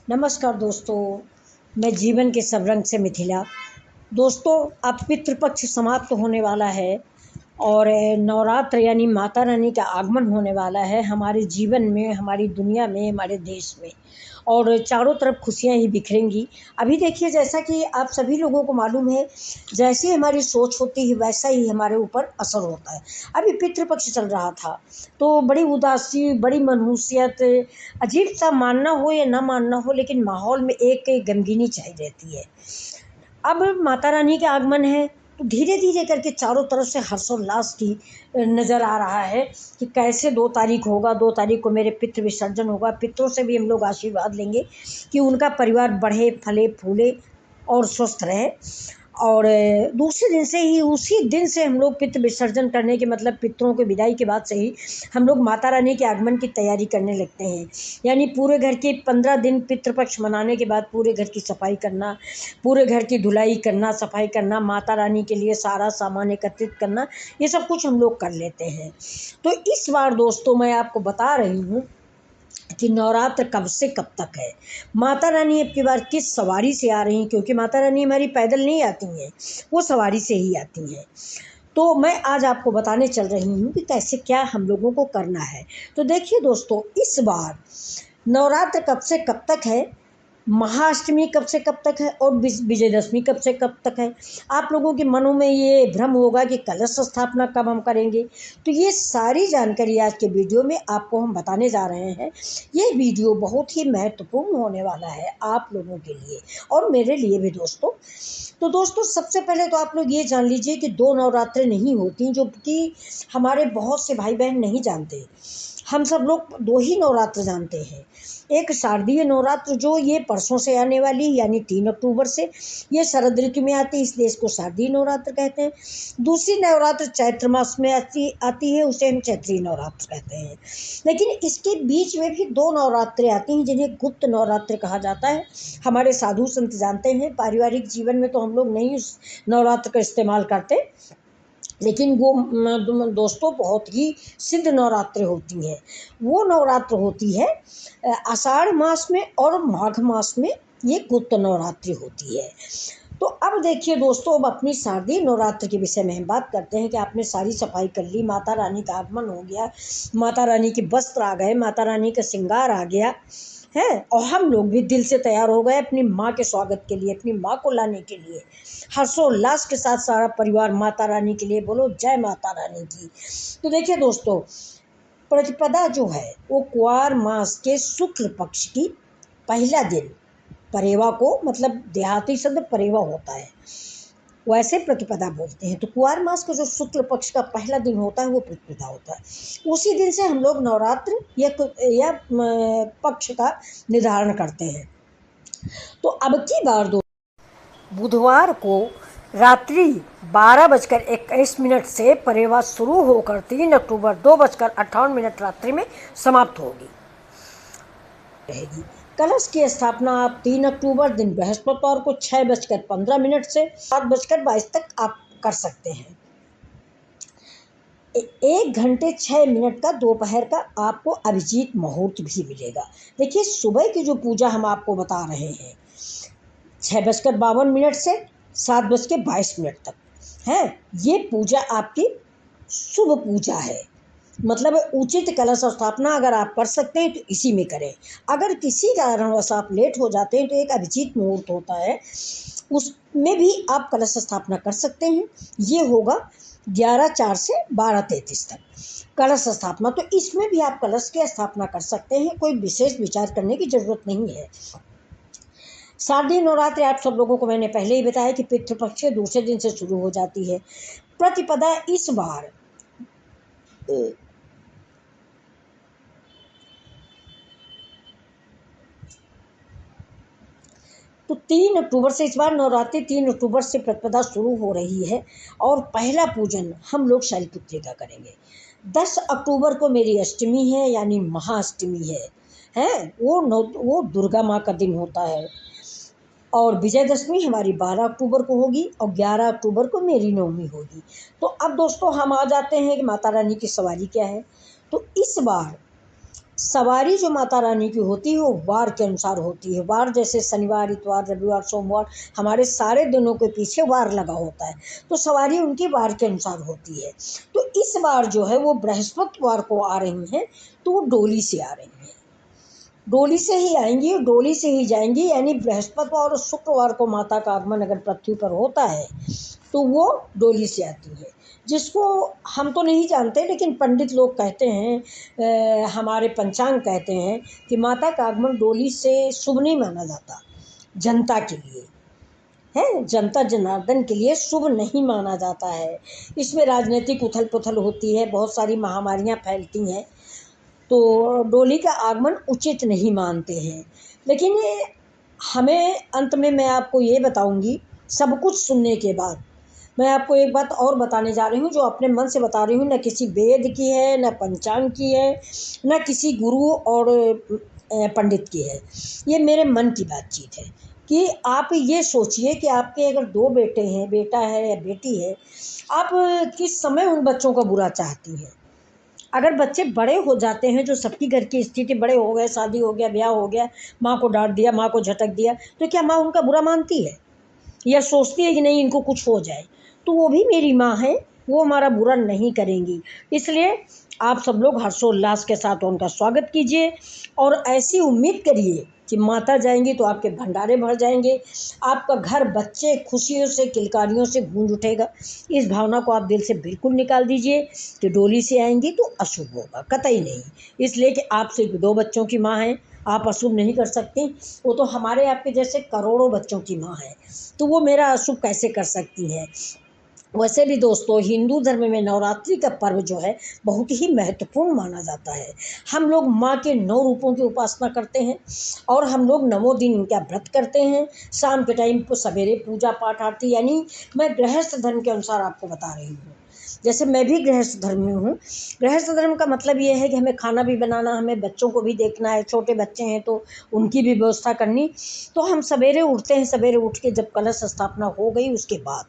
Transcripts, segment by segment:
नमस्कार दोस्तों, मैं जीवन के सब रंग से मिथिला। दोस्तों, अब पितृपक्ष समाप्त होने वाला है और नवरात्र यानी माता रानी का आगमन होने वाला है हमारे जीवन में, हमारी दुनिया में, हमारे देश में और चारों तरफ खुशियाँ ही बिखरेंगी। अभी देखिए, जैसा कि आप सभी लोगों को मालूम है, जैसी हमारी सोच होती है वैसा ही हमारे ऊपर असर होता है। अभी पितृपक्ष चल रहा था तो बड़ी उदासी, बड़ी मनहूसियत, अजीब सा, मानना हो या ना मानना हो, लेकिन माहौल में एक गमगीनी छाई रहती है। अब माता रानी का आगमन है तो धीरे धीरे करके चारों तरफ से हर्षोल्लास की नज़र आ रहा है कि कैसे 2 तारीख होगा, 2 तारीख को मेरे पितृ विसर्जन होगा। पितरों से भी हम लोग आशीर्वाद लेंगे कि उनका परिवार बढ़े, फले, फूले और स्वस्थ रहे। और दूसरे दिन से ही, उसी दिन से हम लोग पितृ विसर्जन करने के मतलब पितरों की विदाई के बाद से ही हम लोग माता रानी के आगमन की तैयारी करने लगते हैं। यानी पूरे घर के 15 दिन पितृपक्ष मनाने के बाद पूरे घर की सफाई करना, पूरे घर की धुलाई करना, सफाई करना, माता रानी के लिए सारा सामान एकत्रित करना, ये सब कुछ हम लोग कर लेते हैं। तो इस बार दोस्तों मैं आपको बता रही हूँ कि नवरात्र कब से कब तक है। माता रानी अब की बार किस सवारी से आ रही हैं, क्योंकि माता रानी हमारी पैदल नहीं आती हैं, वो सवारी से ही आती हैं। तो मैं आज आपको बताने चल रही हूँ कि कैसे क्या हम लोगों को करना है। तो देखिए दोस्तों, इस बार नवरात्र कब से कब तक है, महाअष्टमी कब से कब तक है और विजयदशमी कब से कब तक है। आप लोगों के मनों में ये भ्रम होगा कि कलश स्थापना कब हम करेंगे। तो ये सारी जानकारी आज के वीडियो में आपको हम बताने जा रहे हैं। ये वीडियो बहुत ही महत्वपूर्ण होने वाला है आप लोगों के लिए और मेरे लिए भी दोस्तों। तो दोस्तों, सबसे पहले तो आप लोग ये जान लीजिए कि 2 नवरात्रें नहीं होती, जो कि हमारे बहुत से भाई बहन नहीं जानते। हम सब लोग 2 ही नवरात्र जानते हैं। एक शारदीय नवरात्र जो ये परसों से आने वाली, यानी 3 अक्टूबर से, ये शरद ऋतु में आती है, इसलिए इसको शारदीय नवरात्र कहते हैं। दूसरी नवरात्र चैत्र मास में आती है, उसे हम चैत्री नवरात्र कहते हैं। लेकिन इसके बीच में भी 2 नवरात्रें आती हैं जिन्हें गुप्त नवरात्र कहा जाता है। हमारे साधु संत जानते हैं, पारिवारिक जीवन में तो हम लोग नहीं उस नवरात्र का इस्तेमाल करते, लेकिन वो दोस्तों बहुत ही सिद्ध नवरात्र होती हैं। वो नवरात्र होती है आषाढ़ मास में और माघ मास में, ये गुप्त नवरात्रि होती है। तो अब देखिए दोस्तों, अब अपनी शारदीय नवरात्र के विषय में हम बात करते हैं कि आपने सारी सफाई कर ली, माता रानी का आगमन हो गया, माता रानी के वस्त्र आ गए, माता रानी का श्रृंगार आ गया है, और हम लोग भी दिल से तैयार हो गए अपनी माँ के स्वागत के लिए, अपनी माँ को लाने के लिए। हर्षोल्लास के साथ सारा परिवार माता रानी के लिए बोलो जय माता रानी की। तो देखिए दोस्तों, प्रतिपदा जो है वो कुआर मास के शुक्ल पक्ष की पहला दिन, परेवा को मतलब देहाती शब्द परेवा होता है, वैसे प्रतिपदा बोलते हैं। तो कुआर मास का जो शुक्ल पक्ष का पहला दिन होता है वो प्रतिपदा होता है। उसी दिन से हम लोग नवरात्र या पक्ष का निर्धारण करते हैं। तो अब की बार बुधवार को रात्रि 12:21 से परेवा शुरू होकर 3 अक्टूबर 2:58 रात्रि में समाप्त होगी रहेगी। कलश की स्थापना आप 3 अक्टूबर दिन बृहस्पतिवार को 6:15 से 7:22 तक आप कर सकते हैं। 1 घंटे 6 मिनट का दोपहर का आपको अभिजीत मुहूर्त भी मिलेगा। देखिए, सुबह की जो पूजा हम आपको बता रहे हैं 6:52 से 7:22 तक है, ये पूजा आपकी शुभ पूजा है। मतलब उचित कलश स्थापना अगर आप कर सकते हैं तो इसी में करें। अगर किसी कारणवश आप लेट हो जाते हैं तो एक अभिजीत मुहूर्त होता है, उसमें भी आप कलश स्थापना कर सकते हैं। ये होगा 11:04 से 12:33 तक कलश स्थापना। तो इसमें भी आप कलश की स्थापना कर सकते हैं, कोई विशेष विचार करने की जरूरत नहीं है। शारदीय नवरात्रि आप सब लोगों को मैंने पहले ही बताया कि पितृपक्ष के दूसरे दिन से शुरू हो जाती है। प्रतिपदा इस बार तो 3 अक्टूबर से, इस बार नवरात्रि 3 अक्टूबर से प्रतिपदा शुरू हो रही है और पहला पूजन हम लोग शैलपुत्री का करेंगे। 10 अक्टूबर को मेरी अष्टमी है, यानी महाअष्टमी है वो दुर्गा माँ का दिन होता है। और विजयदशमी हमारी 12 अक्टूबर को होगी और 11 अक्टूबर को मेरी नवमी होगी। तो अब दोस्तों हम आ जाते हैं कि माता रानी की सवारी क्या है। तो इस बार सवारी जो माता रानी की होती है वो वार के अनुसार होती है। वार जैसे शनिवार, इतवार, रविवार, सोमवार, हमारे सारे दिनों के पीछे वार लगा होता है, तो सवारी उनकी वार के अनुसार होती है। तो इस बार जो है वो बृहस्पतिवार को आ रही हैं, तो वो डोली से आ रही हैं, डोली से ही आएंगी, डोली से ही जाएंगी। यानी बृहस्पतिवार और शुक्रवार को माता का आगमन अगर पृथ्वी पर होता है तो वो डोली से आती है, जिसको हम तो नहीं जानते लेकिन पंडित लोग कहते हैं, हमारे पंचांग कहते हैं कि माता का आगमन डोली से शुभ नहीं माना जाता। जनता के लिए है, जनता जनार्दन के लिए शुभ नहीं माना जाता है। इसमें राजनीतिक उथल पुथल होती है, बहुत सारी महामारियां फैलती हैं, तो डोली का आगमन उचित नहीं मानते हैं। लेकिन हमें अंत में मैं आपको ये बताऊंगी, सब कुछ सुनने के बाद मैं आपको एक बात और बताने जा रही हूँ, जो अपने मन से बता रही हूँ, न किसी वेद की है, न पंचांग की है, न किसी गुरु और पंडित की है। ये मेरे मन की बातचीत है कि आप ये सोचिए कि आपके अगर 2 बेटे हैं, बेटा है या बेटी है, आप किस समय उन बच्चों का बुरा चाहती हैं। अगर बच्चे बड़े हो जाते हैं, जो सबकी घर की स्थिति, बड़े हो गए, शादी हो गया, ब्याह हो गया, माँ को डांट दिया, माँ को झटक दिया, तो क्या माँ उनका बुरा मानती है या सोचती है कि नहीं इनको कुछ हो जाए? तो वो भी मेरी माँ है, वो हमारा बुरा नहीं करेंगी। इसलिए आप सब लोग हर्षोल्लास के साथ उनका स्वागत कीजिए और ऐसी उम्मीद करिए कि माता जाएंगी तो आपके भंडारे भर जाएंगे, आपका घर बच्चे खुशियों से, किलकारियों से गूंज उठेगा। इस भावना को आप दिल से बिल्कुल निकाल दीजिए कि डोली से आएंगी तो अशुभ होगा, कतई नहीं। इसलिए कि आप सिर्फ 2 बच्चों की माँ हैं, आप अशुभ नहीं कर सकती। वो तो हमारे आपके जैसे करोड़ों बच्चों की माँ है, तो वो मेरा अशुभ कैसे कर सकती हैं। वैसे भी दोस्तों, हिंदू धर्म में नवरात्रि का पर्व जो है बहुत ही महत्वपूर्ण माना जाता है। हम लोग माँ के 9 रूपों की उपासना करते हैं और हम लोग 9 दिन इनका व्रत करते हैं। शाम के टाइम को सवेरे पूजा पाठ आरती, यानी मैं गृहस्थ धर्म के अनुसार आपको बता रही हूँ। जैसे मैं भी गृहस्थ धर्म में हूँ। गृहस्थ धर्म का मतलब ये है कि हमें खाना भी बनाना, हमें बच्चों को भी देखना है, छोटे बच्चे हैं तो उनकी भी व्यवस्था करनी। तो हम सवेरे उठते हैं, सवेरे उठ के जब कलश स्थापना हो गई उसके बाद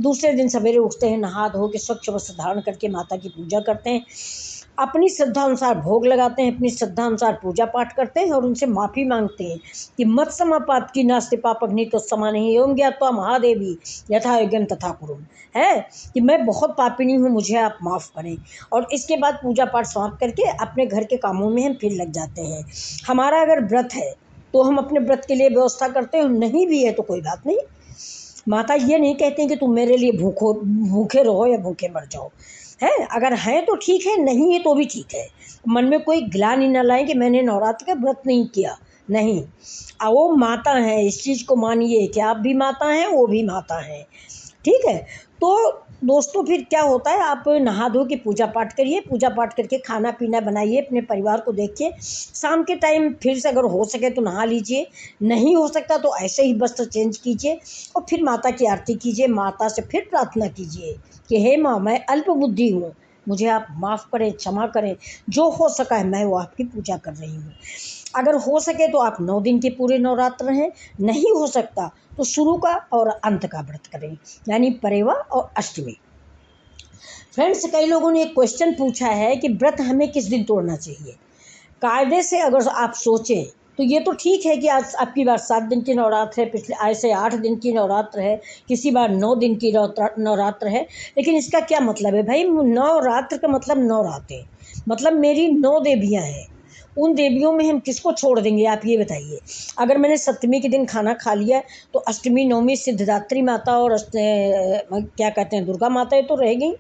दूसरे दिन सवेरे उठते हैं, नहा धो के स्वच्छ वस्त्र धारण करके माता की पूजा करते हैं, अपनी श्रद्धा अनुसार भोग लगाते हैं, अपनी श्रद्धा अनुसार पूजा पाठ करते हैं और उनसे माफ़ी मांगते हैं कि मत समापात की नास्ति पापग्नि तो समा नहीं एवं ज्ञात्वा महादेवी यथा योग्यम तथा कुरुम, है कि मैं बहुत पापिनी हूँ, मुझे आप माफ़ करें। और इसके बाद पूजा पाठ समाप्त करके अपने घर के कामों में हम फिर लग जाते हैं। हमारा अगर व्रत है तो हम अपने व्रत के लिए व्यवस्था करते हैं, नहीं भी है तो कोई बात नहीं। माता ये नहीं कहती कि तुम मेरे लिए भूखे रहो या भूखे मर जाओ, है अगर है तो ठीक है, नहीं है तो भी ठीक है। मन में कोई ग्लानि न लाए कि मैंने नवरात्र का व्रत नहीं किया, नहीं। वो माता है, इस चीज़ को मानिए कि आप भी माता हैं, वो भी माता हैं, ठीक है। तो दोस्तों फिर क्या होता है, आप नहा धो के पूजा पाठ करिए, पूजा पाठ करके खाना पीना बनाइए, अपने परिवार को देखिए। शाम के टाइम फिर से अगर हो सके तो नहा लीजिए, नहीं हो सकता तो ऐसे ही वस्त्र चेंज कीजिए और फिर माता की आरती कीजिए। माता से फिर प्रार्थना कीजिए कि हे माँ, मैं अल्प बुद्धि हूँ, मुझे आप माफ़ करें, क्षमा करें, जो हो सका है मैं वो आपकी पूजा कर रही हूँ। अगर हो सके तो आप 9 दिन के पूरे नवरात्र रहें, नहीं हो सकता तो शुरू का और अंत का व्रत करें, यानी परेवा और अष्टमी। फ्रेंड्स, कई लोगों ने एक क्वेश्चन पूछा है कि व्रत हमें किस दिन तोड़ना चाहिए। कायदे से अगर आप सोचें तो ये तो ठीक है कि आज आपकी बार 7 दिन की नवरात्र है, पिछले आज से 8 दिन की नवरात्र है, किसी बार 9 दिन की नवरात्र है। लेकिन इसका क्या मतलब है भाई? नवरात्र का मतलब 9 रातें, मतलब मेरी 9 देवियाँ हैं। उन देवियों में हम किसको छोड़ देंगे, आप ये बताइए। अगर मैंने सप्तमी के दिन खाना खा लिया तो अष्टमी, नवमी सिद्धिदात्री माता और क्या कहते हैं, दुर्गा माता, ये तो रह गई।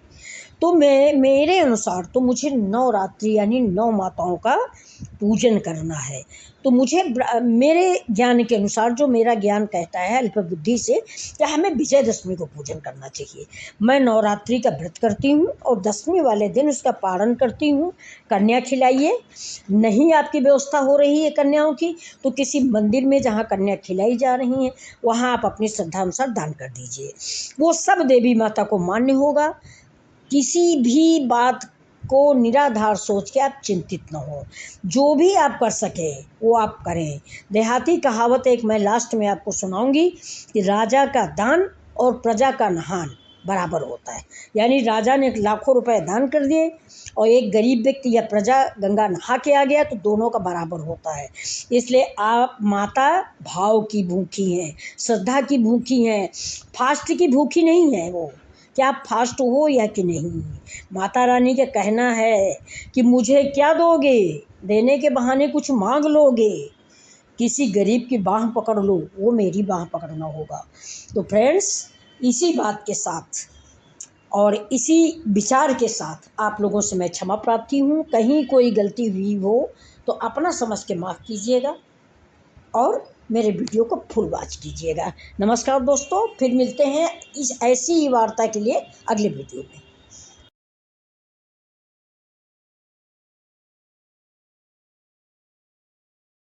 तो मेरे अनुसार तो मुझे नवरात्रि यानी 9 माताओं का पूजन करना है। तो मुझे मेरे ज्ञान के अनुसार, जो मेरा ज्ञान कहता है अल्प बुद्धि से, कि हमें विजयदशमी को पूजन करना चाहिए। मैं नवरात्रि का व्रत करती हूँ और दशमी वाले दिन उसका पारण करती हूँ। कन्या खिलाइए, नहीं आपकी व्यवस्था हो रही है कन्याओं की तो किसी मंदिर में जहाँ कन्या खिलाई जा रही हैं वहाँ आप अपनी श्रद्धा अनुसार दान कर दीजिए। वो सब देवी माता को मान्य होगा। किसी भी बात को निराधार सोच के आप चिंतित न हो, जो भी आप कर सके वो आप करें। देहाती कहावत एक मैं लास्ट में आपको सुनाऊंगी कि राजा का दान और प्रजा का नहान, बराबर होता है। यानी राजा ने लाखों रुपए दान कर दिए और एक गरीब व्यक्ति या प्रजा गंगा नहा के आ गया तो दोनों का बराबर होता है। इसलिए आप माता भाव की भूखी हैं, श्रद्धा की भूखी हैं, फास्ट की भूखी नहीं है वो कि आप फास्ट हो या कि नहीं। माता रानी का कहना है कि मुझे क्या दोगे, देने के बहाने कुछ मांग लोगे, किसी गरीब की बाह पकड़ लो, वो मेरी बाह पकड़ना होगा। तो फ्रेंड्स, इसी बात के साथ और इसी विचार के साथ आप लोगों से मैं क्षमा प्रार्थी हूँ। कहीं कोई गलती हुई हो तो अपना समझ के माफ़ कीजिएगा और मेरे वीडियो को फुल वॉच कीजिएगा। नमस्कार दोस्तों, फिर मिलते हैं इस ऐसी ही वार्ता के लिए अगले वीडियो में।